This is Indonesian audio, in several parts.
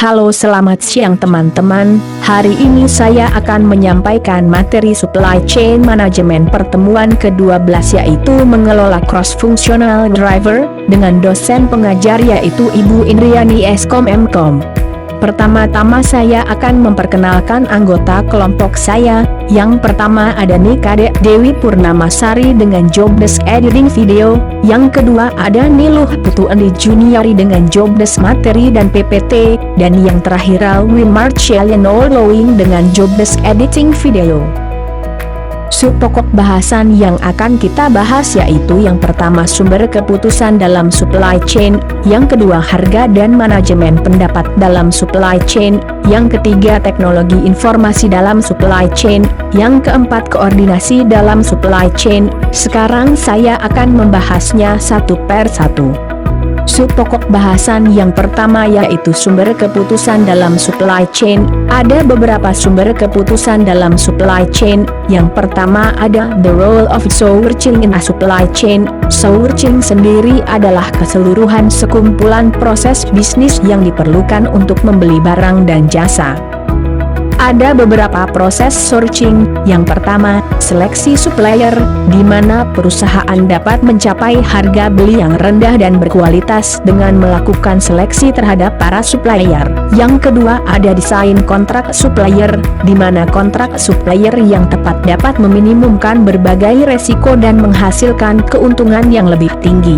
Halo, selamat siang teman-teman. Hari ini saya akan menyampaikan materi supply chain management pertemuan ke-12, yaitu mengelola cross-functional driver, dengan dosen pengajar yaitu Ibu Indriani Eskom Mkom. Pertama-tama saya akan memperkenalkan anggota kelompok saya. Yang pertama ada Nikade Dewi Purnamasari dengan jobdesk editing video. Yang kedua ada Niluh Putu Andi Juniori dengan jobdesk materi dan PPT. Dan yang terakhir Alwin Marcelino Lowing dengan jobdesk editing video. Subpokok bahasan yang akan kita bahas yaitu yang pertama sumber keputusan dalam supply chain, yang kedua harga dan manajemen pendapat dalam supply chain, yang ketiga teknologi informasi dalam supply chain, yang keempat koordinasi dalam supply chain. Sekarang saya akan membahasnya satu per satu. Subpokok bahasan yang pertama yaitu sumber keputusan dalam supply chain. Ada beberapa sumber keputusan dalam supply chain. Yang pertama ada the role of sourcing in a supply chain. Sourcing sendiri adalah keseluruhan sekumpulan proses bisnis yang diperlukan untuk membeli barang dan jasa. Ada beberapa proses sourcing. Yang pertama, seleksi supplier, di mana perusahaan dapat mencapai harga beli yang rendah dan berkualitas dengan melakukan seleksi terhadap para supplier. Yang kedua ada desain kontrak supplier, di mana kontrak supplier yang tepat dapat meminimumkan berbagai resiko dan menghasilkan keuntungan yang lebih tinggi.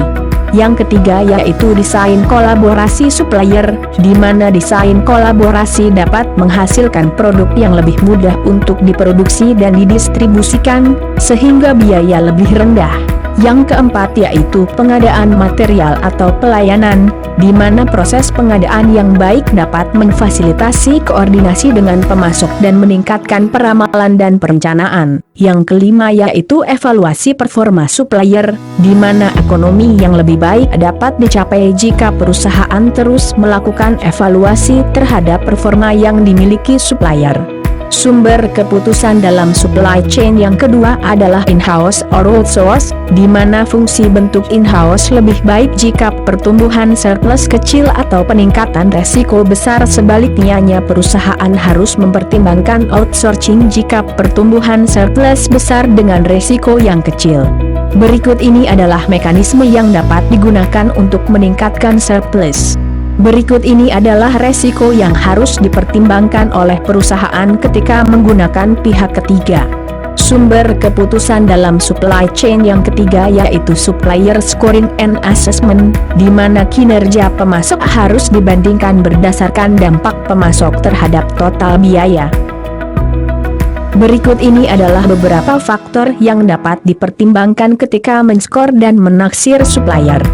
Yang ketiga yaitu desain kolaborasi supplier, di mana desain kolaborasi dapat menghasilkan produk yang lebih mudah untuk diproduksi dan didistribusikan, sehingga biaya lebih rendah. Yang keempat yaitu pengadaan material atau pelayanan, di mana proses pengadaan yang baik dapat memfasilitasi koordinasi dengan pemasok dan meningkatkan peramalan dan perencanaan. Yang kelima yaitu evaluasi performa supplier, di mana ekonomi yang lebih baik dapat dicapai jika perusahaan terus melakukan evaluasi terhadap performa yang dimiliki supplier. Sumber keputusan dalam supply chain yang kedua adalah in-house or outsource, di mana fungsi bentuk in-house lebih baik jika pertumbuhan surplus kecil atau peningkatan resiko besar. Sebaliknya perusahaan harus mempertimbangkan outsourcing jika pertumbuhan surplus besar dengan resiko yang kecil. Berikut ini adalah mekanisme yang dapat digunakan untuk meningkatkan surplus. Berikut ini adalah resiko yang harus dipertimbangkan oleh perusahaan ketika menggunakan pihak ketiga. Sumber keputusan dalam supply chain yang ketiga yaitu supplier scoring and assessment, di mana kinerja pemasok harus dibandingkan berdasarkan dampak pemasok terhadap total biaya. Berikut ini adalah beberapa faktor yang dapat dipertimbangkan ketika men-skor dan menaksir supplier.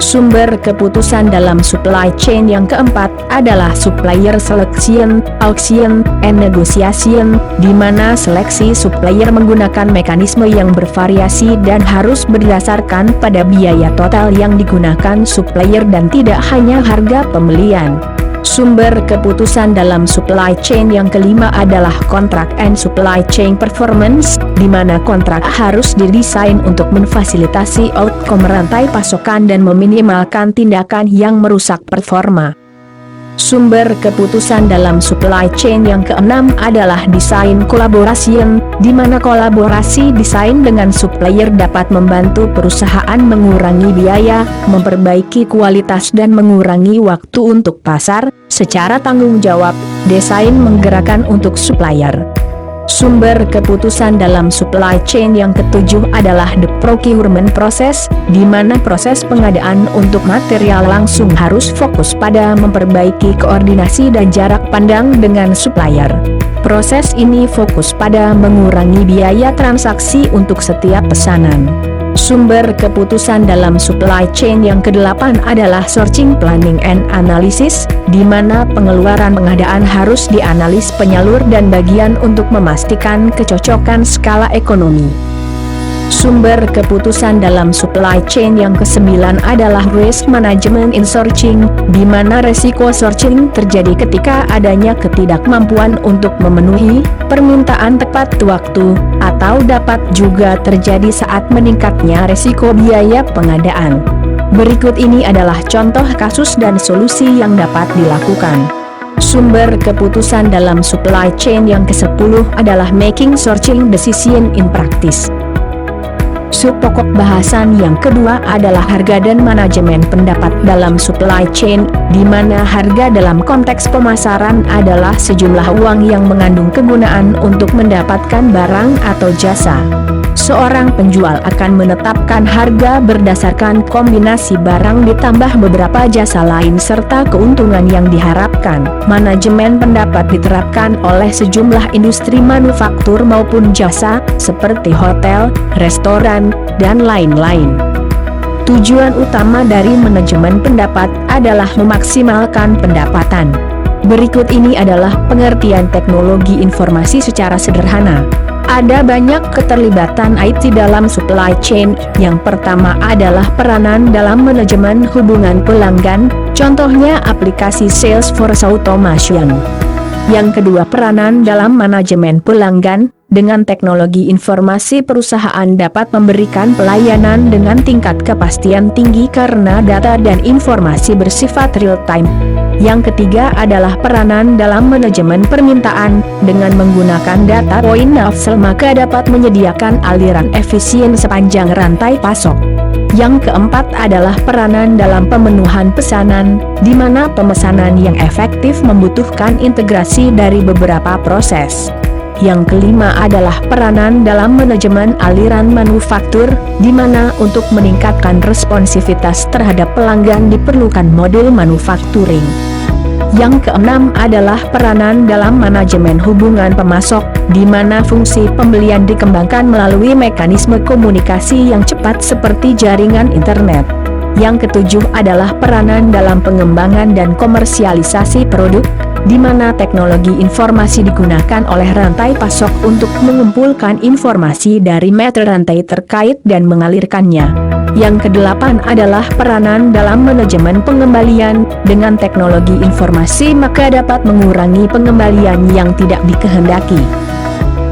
Sumber keputusan dalam supply chain yang keempat adalah supplier selection, auction, and negotiation, di mana seleksi supplier menggunakan mekanisme yang bervariasi dan harus berdasarkan pada biaya total yang digunakan supplier dan tidak hanya harga pembelian. Sumber keputusan dalam supply chain yang kelima adalah kontrak and supply chain performance, di mana kontrak harus didesain untuk memfasilitasi outcome rantai pasokan dan meminimalkan tindakan yang merusak performa. Sumber keputusan dalam supply chain yang keenam adalah desain collaboration, di mana kolaborasi desain dengan supplier dapat membantu perusahaan mengurangi biaya, memperbaiki kualitas dan mengurangi waktu untuk pasar. Secara tanggung jawab, desain menggerakkan untuk supplier. Sumber keputusan dalam supply chain yang ketujuh adalah the procurement process, di mana proses pengadaan untuk material langsung harus fokus pada memperbaiki koordinasi dan jarak pandang dengan supplier. Proses ini fokus pada mengurangi biaya transaksi untuk setiap pesanan. Sumber keputusan dalam supply chain yang kedelapan adalah sourcing planning and analysis, di mana pengeluaran pengadaan harus dianalis penyalur dan bagian untuk memastikan kecocokan skala ekonomi. Sumber keputusan dalam supply chain yang kesembilan adalah risk management in sourcing, di mana resiko sourcing terjadi ketika adanya ketidakmampuan untuk memenuhi permintaan tepat waktu, atau dapat juga terjadi saat meningkatnya resiko biaya pengadaan. Berikut ini adalah contoh kasus dan solusi yang dapat dilakukan. Sumber keputusan dalam supply chain yang ke-10 adalah making sourcing decision in practice. Subpokok bahasan yang kedua adalah harga dan manajemen pendapat dalam supply chain, di mana harga dalam konteks pemasaran adalah sejumlah uang yang mengandung kegunaan untuk mendapatkan barang atau jasa. Seorang penjual akan menetapkan harga berdasarkan kombinasi barang ditambah beberapa jasa lain serta keuntungan yang diharapkan. Manajemen pendapat diterapkan oleh sejumlah industri manufaktur maupun jasa, seperti hotel, restoran, dan lain-lain. Tujuan utama dari manajemen pendapat adalah memaksimalkan pendapatan. Berikut ini adalah pengertian teknologi informasi secara sederhana. Ada banyak keterlibatan IT dalam supply chain. Yang pertama adalah peranan dalam manajemen hubungan pelanggan, contohnya aplikasi Salesforce Automation. Yang kedua, peranan dalam manajemen pelanggan. Dengan teknologi informasi, perusahaan dapat memberikan pelayanan dengan tingkat kepastian tinggi karena data dan informasi bersifat real-time. Yang ketiga adalah peranan dalam manajemen permintaan. Dengan menggunakan data point of sale, maka dapat menyediakan aliran efisien sepanjang rantai pasok. Yang keempat adalah peranan dalam pemenuhan pesanan, di mana pemesanan yang efektif membutuhkan integrasi dari beberapa proses. Yang kelima adalah peranan dalam manajemen aliran manufaktur, di mana untuk meningkatkan responsivitas terhadap pelanggan diperlukan modul manufacturing. Yang keenam adalah peranan dalam manajemen hubungan pemasok, di mana fungsi pembelian dikembangkan melalui mekanisme komunikasi yang cepat seperti jaringan internet. Yang ketujuh adalah peranan dalam pengembangan dan komersialisasi produk, di mana teknologi informasi digunakan oleh rantai pasok untuk mengumpulkan informasi dari mata rantai terkait dan mengalirkannya. Yang kedelapan adalah peranan dalam manajemen pengembalian. Dengan teknologi informasi maka dapat mengurangi pengembalian yang tidak dikehendaki.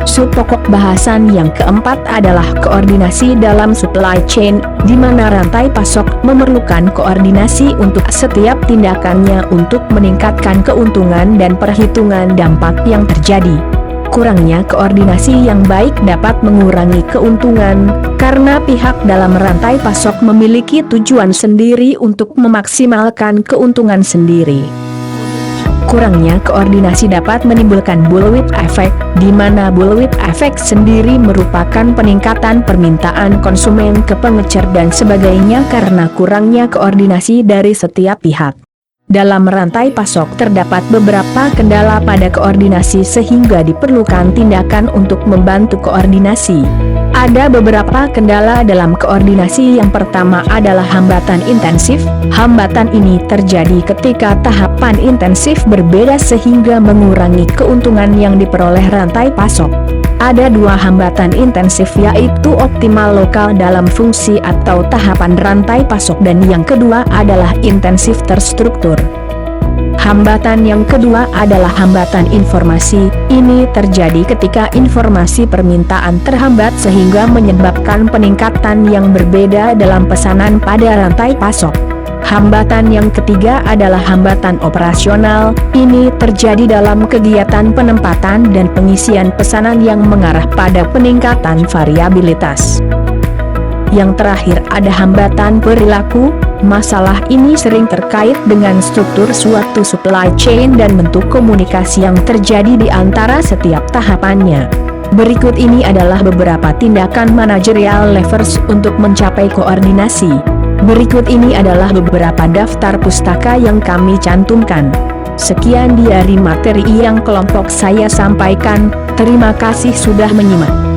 Subpokok bahasan yang keempat adalah koordinasi dalam supply chain, di mana rantai pasok memerlukan koordinasi untuk setiap tindakannya untuk meningkatkan keuntungan dan perhitungan dampak yang terjadi. Kurangnya koordinasi yang baik dapat mengurangi keuntungan, karena pihak dalam rantai pasok memiliki tujuan sendiri untuk memaksimalkan keuntungan sendiri. Kurangnya koordinasi dapat menimbulkan bullwhip effect, di mana bullwhip effect sendiri merupakan peningkatan permintaan konsumen ke pengecer dan sebagainya karena kurangnya koordinasi dari setiap pihak. Dalam rantai pasok terdapat beberapa kendala pada koordinasi sehingga diperlukan tindakan untuk membantu koordinasi. Ada beberapa kendala dalam koordinasi. Yang pertama adalah hambatan intensif. Hambatan ini terjadi ketika tahapan intensif berbeda sehingga mengurangi keuntungan yang diperoleh rantai pasok. Ada dua hambatan intensif, yaitu optimal lokal dalam fungsi atau tahapan rantai pasok, dan yang kedua adalah intensif terstruktur. Hambatan yang kedua adalah hambatan informasi. Ini terjadi ketika informasi permintaan terhambat sehingga menyebabkan peningkatan yang berbeda dalam pesanan pada rantai pasok. Hambatan yang ketiga adalah hambatan operasional. Ini terjadi dalam kegiatan penempatan dan pengisian pesanan yang mengarah pada peningkatan variabilitas. Yang terakhir ada hambatan perilaku. Masalah ini sering terkait dengan struktur suatu supply chain dan bentuk komunikasi yang terjadi di antara setiap tahapannya. Berikut ini adalah beberapa tindakan manajerial levers untuk mencapai koordinasi. Berikut ini adalah beberapa daftar pustaka yang kami cantumkan. Sekian dari materi yang kelompok saya sampaikan. Terima kasih sudah menyimak.